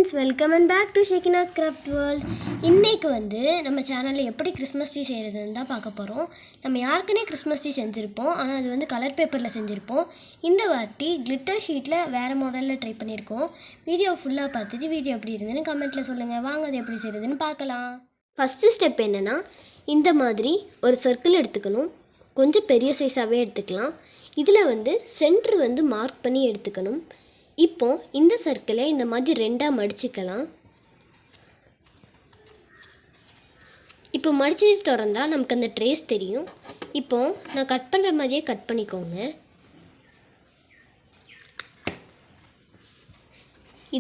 Friends, welcome and back to Shekinah's craft world. இன்றைக்கு நம்ம சேனலில் எப்படி கிறிஸ்மஸ் ட்ரீ செய்கிறதுன்னு தான் பார்க்க போகிறோம். நம்ம யாருக்குனே கிறிஸ்மஸ் ட்ரீ செஞ்சுருப்போம், ஆனால் அது கலர் பேப்பரில் செஞ்சுருப்போம். இந்த வாட்டி கிளிட்டர் ஷீட்டில் வேறு மாடலில் ட்ரை பண்ணியிருக்கோம். வீடியோ ஃபுல்லாக பார்த்துட்டு வீடியோ எப்படி இருந்துன்னு கமெண்ட்டில் சொல்லுங்கள். வாங்க அது எப்படி செய்கிறதுன்னு பார்க்கலாம். ஃபஸ்ட்டு ஸ்டெப் என்னென்னா, இந்த மாதிரி ஒரு சர்க்கிள் எடுத்துக்கணும். கொஞ்சம் பெரிய சைஸாகவே எடுத்துக்கலாம். இதில் சென்ட்ரு மார்க் பண்ணி எடுத்துக்கணும். இப்போ இந்த சர்க்கிளை இந்த மாதிரி ரெண்டாக மடிச்சுக்கலாம். இப்போ மடிச்சு திறந்தா நமக்கு அந்த ட்ரேஸ் தெரியும். இப்போ நான் கட் பண்ணுற மாதிரியே கட் பண்ணிக்கோங்க.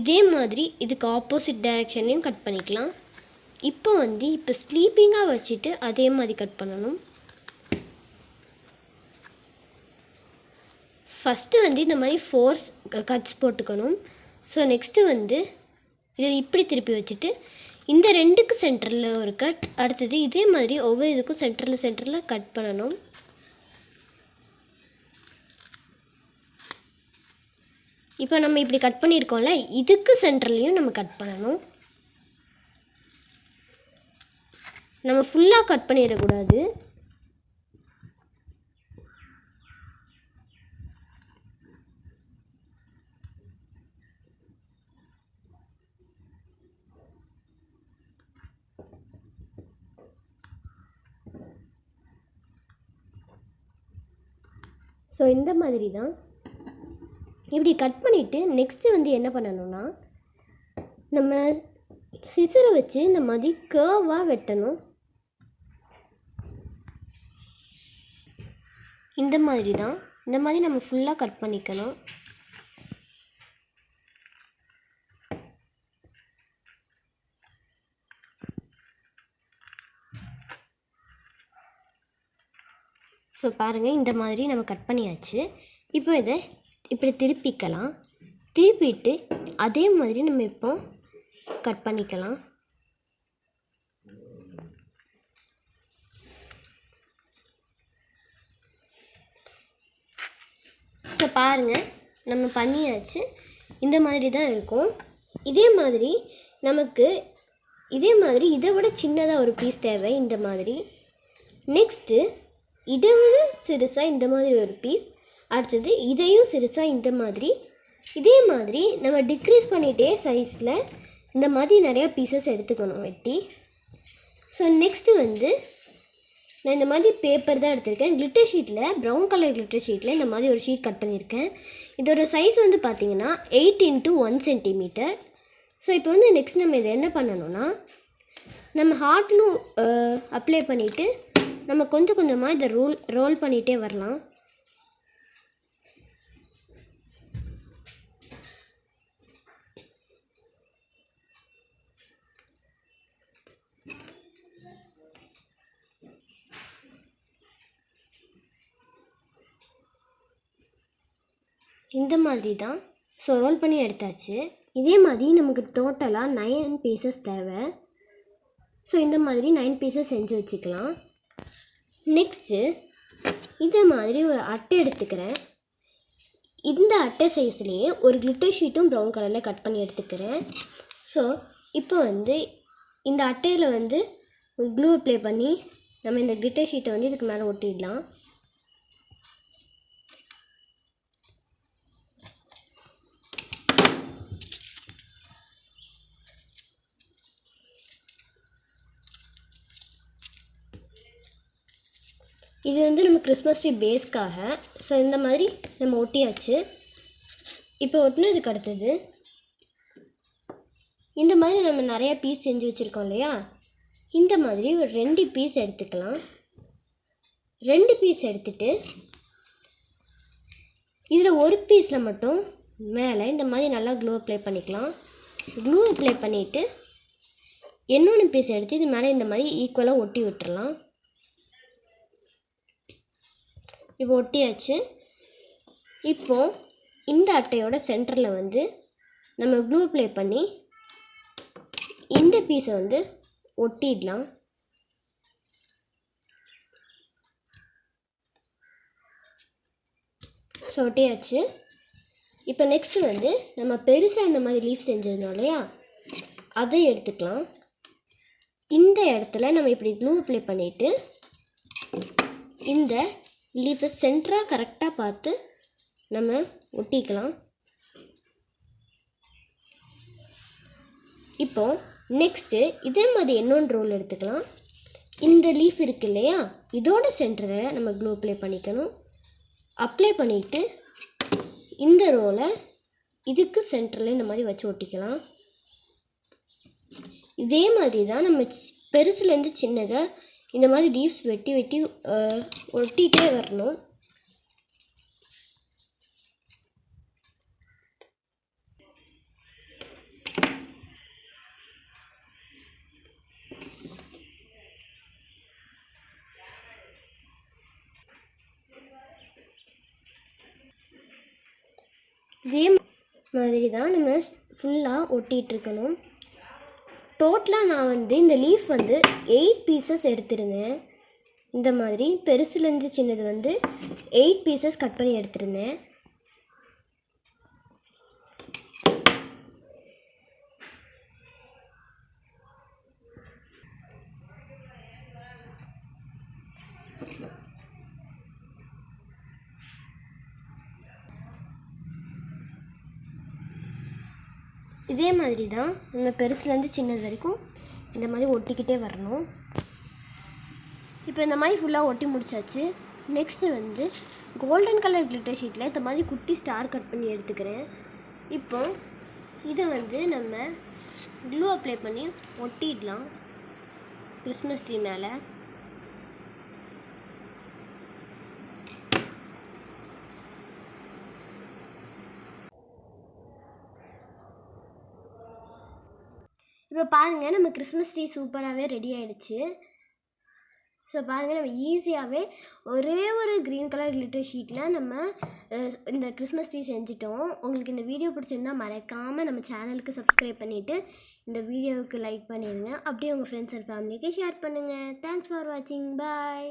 இதே மாதிரி இதுக்கு ஆப்போசிட் டைரெக்ஷன்லையும் கட் பண்ணிக்கலாம். இப்போ ஸ்லீப்பிங்காக வச்சுட்டு அதே மாதிரி கட் பண்ணணும். ஃபஸ்ட்டு இந்த மாதிரி ஃபோர்ஸ் கட்ஸ் போட்டுக்கணும். ஸோ நெக்ஸ்ட்டு இதை இப்படி திருப்பி வச்சுட்டு இந்த ரெண்டுக்கு சென்டரில் ஒரு கட், அடுத்தது இதே மாதிரி ஒவ்வொரு இதுக்கும் சென்டரில் கட் பண்ணணும். இப்போ நம்ம இப்படி கட் பண்ணியிருக்கோம்ல, இதுக்கு சென்டர்லேயும் நம்ம கட் பண்ணணும். நம்ம ஃபுல்லாக கட் பண்ணிடக்கூடாது. ஸோ இந்த மாதிரி தான் இப்படி கட் பண்ணிவிட்டு நெக்ஸ்ட்டு என்ன பண்ணணும்னா, நம்ம சிசரை வச்சு இந்த மாதிரி கர்வாக வெட்டணும். இந்த மாதிரி நம்ம ஃபுல்லாக கட் பண்ணிக்கணும். ஸோ பாருங்கள், இந்த மாதிரி நம்ம கட் பண்ணியாச்சு. இப்போ இதை இப்படி திருப்பிக்கலாம். திருப்பிட்டு அதே மாதிரி நம்ம இப்போ கட் பண்ணிக்கலாம். ஸோ பாருங்கள், நம்ம பண்ணியாச்சு. இந்த மாதிரி தான் இருக்கும். இதே மாதிரி இதை விட சின்னதாக ஒரு பீஸ் தேவை. இந்த மாதிரி நெக்ஸ்ட்டு இதை விட சிறுசாக இந்த மாதிரி ஒரு பீஸ், அடுத்தது இதையும் சிறுசாக இந்த மாதிரி. இதே மாதிரி நம்ம டிக்ரீஸ் பண்ணிகிட்டே சைஸில் இந்த மாதிரி நிறையா பீசஸ் எடுத்துக்கணும் வெட்டி. ஸோ நெக்ஸ்ட்டு நான் இந்த மாதிரி பேப்பர் தான் எடுத்திருக்கேன். கிளிட்டர் ஷீட்டில், ப்ரௌன் கலர் கிளிட்டர் ஷீட்டில் இந்த மாதிரி ஒரு ஷீட் கட் பண்ணியிருக்கேன். இதோட சைஸ் பார்த்திங்கன்னா 8 × 1 சென்டிமீட்டர். ஸோ இப்போ நெக்ஸ்ட் நம்ம இதை என்ன பண்ணணும்னா, நம்ம ஹாட் க்ளூ அப்ளை பண்ணிவிட்டு நம்ம கொஞ்சம் கொஞ்சமாக இதை ரோல் பண்ணிகிட்டே வரலாம். இந்த மாதிரி தான். ஸோ ரோல் பண்ணி எடுத்தாச்சு. இதே மாதிரி நமக்கு டோட்டலாக 9 பீசஸ் தேவை. ஸோ இந்த மாதிரி 9 பீசஸ் செஞ்சு வச்சுக்கலாம். நெக்ஸ்ட்டு இதே மாதிரி ஒரு அட்டை எடுத்துக்கிறேன். இந்த அட்டை சைஸ்லேயே ஒரு கிளிட்டர் ஷீட்டும் ப்ரௌன் கலரில் கட் பண்ணி எடுத்துக்கிறேன். ஸோ இப்போ இந்த அட்டையில் க்ளூ அப்ளை பண்ணி நம்ம இந்த கிளிட்டர் ஷீட்டை இதுக்கு மேலே ஒட்டிடலாம். இது நம்ம கிறிஸ்மஸ் ட்ரீ பேஸ்க்காக. ஸோ இந்த மாதிரி நம்ம ஒட்டியாச்சு. இப்போ ஒட்டினதுக்கு அடுத்தது இந்த மாதிரி நம்ம நிறையா பீஸ் செஞ்சு வச்சுருக்கோம் இல்லையா, இந்த மாதிரி ஒரு 2 பீஸ் எடுத்துக்கலாம். 2 பீஸ் எடுத்துகிட்டு இதில் ஒரு பீஸில் மட்டும் மேலே இந்த மாதிரி நல்லா க்ளூ அப்ளை பண்ணிக்கலாம். க்ளூ அப்ளை பண்ணிவிட்டு இன்னொன்று பீஸ் எடுத்து இது மேலே இந்த மாதிரி ஈக்குவலாக ஒட்டி விட்டுறலாம். இப்போ ஒட்டியாச்சு. இப்போது இந்த அட்டையோட சென்டரில் நம்ம க்ளூ அப்ளை பண்ணி இந்த பீஸை ஒட்டிடலாம். ஸோ ஒட்டியாச்சு. இப்போ நெக்ஸ்ட்டு நம்ம பெருசாக இந்த மாதிரி லீஃப் செஞ்சுருந்தோம் இல்லையா, அதை எடுத்துக்கலாம். இந்த இடத்துல நம்ம இப்படி க்ளூ அப்ளை பண்ணிவிட்டு இந்த லீஃபை சென்டராக கரெக்டாக பார்த்து நம்ம ஒட்டிக்கலாம். இப்போது நெக்ஸ்ட்டு இதே மாதிரி இன்னொன்று ரோல் எடுத்துக்கலாம். இந்த லீஃப் இருக்கு இல்லையா, இதோட சென்டரை நம்ம க்ளூ அப்ளை பண்ணிக்கணும். அப்ளை பண்ணிவிட்டு இந்த ரோலை இதுக்கு சென்டரில் இந்த மாதிரி வச்சு ஒட்டிக்கலாம். இதே மாதிரி தான் நம்ம பெருசுலேருந்து சின்னதை இந்த மாதிரி லீவ்ஸ் வெட்டி வெட்டி ஒட்டிகிட்டே வரணும். இதே மாதிரி தான் நம்ம ஃபுல்லாக ஒட்டிகிட்ருக்கணும். டோட்டலாக நான் இந்த லீஃப் 8 பீசஸ் எடுத்திருந்தேன். இந்த மாதிரி பெருசுலேருந்து சின்னது 8 பீசஸ் கட் பண்ணி எடுத்திருந்தேன். இதே மாதிரி தான் நம்ம பெருசுலேருந்து சின்னது வரைக்கும் இந்த மாதிரி ஒட்டிக்கிட்டே வரணும். இப்போ இந்த மாதிரி ஃபுல்லாக ஒட்டி முடிச்சாச்சு. நெக்ஸ்ட்டு கோல்டன் கலர் கிளிட்டர் ஷீட்டில் இந்த மாதிரி குட்டி ஸ்டார் கட் பண்ணி எடுத்துக்கிறேன். இப்போ இதை நம்ம க்ளூ அப்ளை பண்ணி ஒட்டிடலாம் கிறிஸ்மஸ் ட்ரீ மேலே. இப்போ பாருங்கள், நம்ம கிறிஸ்மஸ் ட்ரீ சூப்பராகவே ரெடி ஆகிடுச்சு. ஸோ பாருங்கள், நம்ம ஈஸியாகவே ஒரே ஒரு க்ரீன் கலர் கிளிட்டர் ஷீட்டில் நம்ம இந்த கிறிஸ்மஸ் ட்ரீ செஞ்சிட்டோம். உங்களுக்கு இந்த வீடியோ பிடிச்சிருந்தால் மறக்காமல் நம்ம சேனலுக்கு சப்ஸ்கிரைப் பண்ணிவிட்டு இந்த வீடியோவுக்கு லைக் பண்ணிடுங்க. அப்படியே உங்கள் ஃப்ரெண்ட்ஸ் அண்ட் ஃபேமிலிக்கு ஷேர் பண்ணுங்கள். தேங்க்ஸ் ஃபார் வாட்சிங். பாய்.